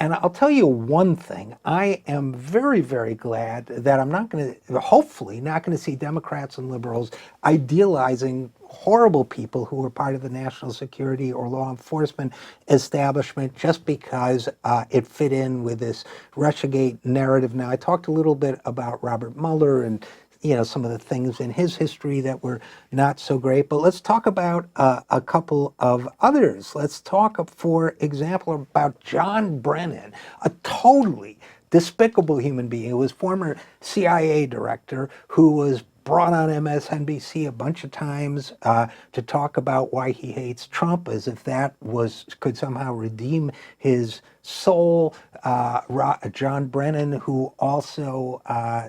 And I'll tell you one thing. I am very, very glad that I'm not going to, hopefully, not going to see Democrats and liberals idealizing horrible people who were part of the national security or law enforcement establishment just because it fit in with this Russiagate narrative. Now, I talked a little bit about Robert Mueller and some of the things in his history that were not so great. But let's talk about a couple of others. Let's talk, for example, about John Brennan, a totally despicable human being who was former CIA director who was brought on MSNBC a bunch of times to talk about why he hates Trump, as if that could somehow redeem his soul. John Brennan, who also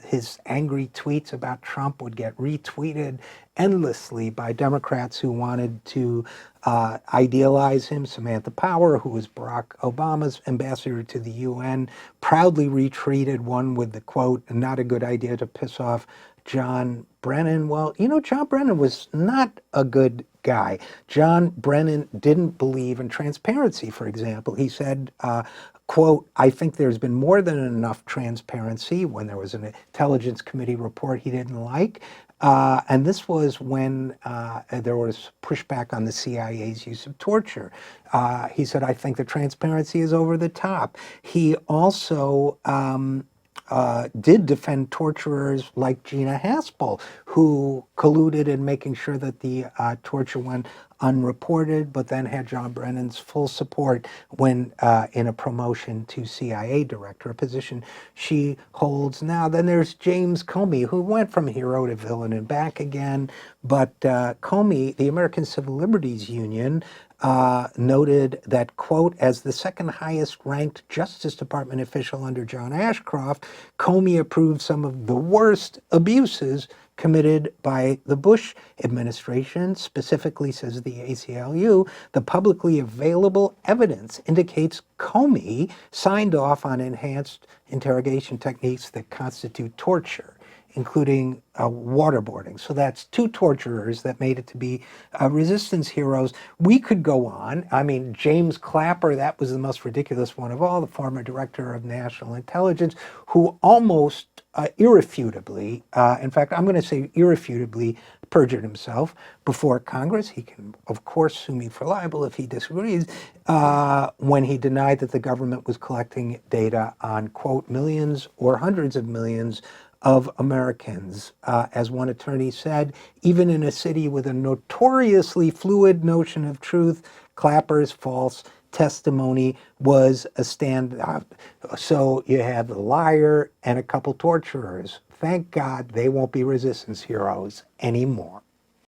his angry tweets about Trump would get retweeted endlessly by Democrats who wanted to idealize him. Samantha Power, who was Barack Obama's ambassador to the UN, proudly retweeted one with the quote, "Not a good idea to piss off John Brennan." Well, John Brennan was not a good guy. John Brennan didn't believe in transparency, for example. He said, quote, "I think there's been more than enough transparency," when there was an Intelligence Committee report he didn't like. And this was when there was pushback on the CIA's use of torture. He said, "I think the transparency is over the top." He also did defend torturers like Gina Haspel, who colluded in making sure that the torture went unreported, but then had John Brennan's full support when in a promotion to CIA director, a position she holds now. Then there's James Comey, who went from hero to villain and back again. But Comey, the American Civil Liberties Union, noted that, quote, "As the second highest ranked Justice Department official under John Ashcroft, Comey approved some of the worst abuses committed by the Bush administration." Specifically, says the ACLU, "the publicly available evidence indicates Comey signed off on enhanced interrogation techniques that constitute torture, including waterboarding." So that's two torturers that made it to be resistance heroes. We could go on. I mean, James Clapper, that was the most ridiculous one of all, the former director of national intelligence, who almost irrefutably, in fact, I'm going to say irrefutably, perjured himself before Congress. He can, of course, sue me for libel if he disagrees, when he denied that the government was collecting data on, quote, "millions or hundreds of millions of Americans." As one attorney said, even in a city with a notoriously fluid notion of truth, Clapper's false testimony was a standout. So you have the liar and a couple torturers. Thank God they won't be resistance heroes anymore.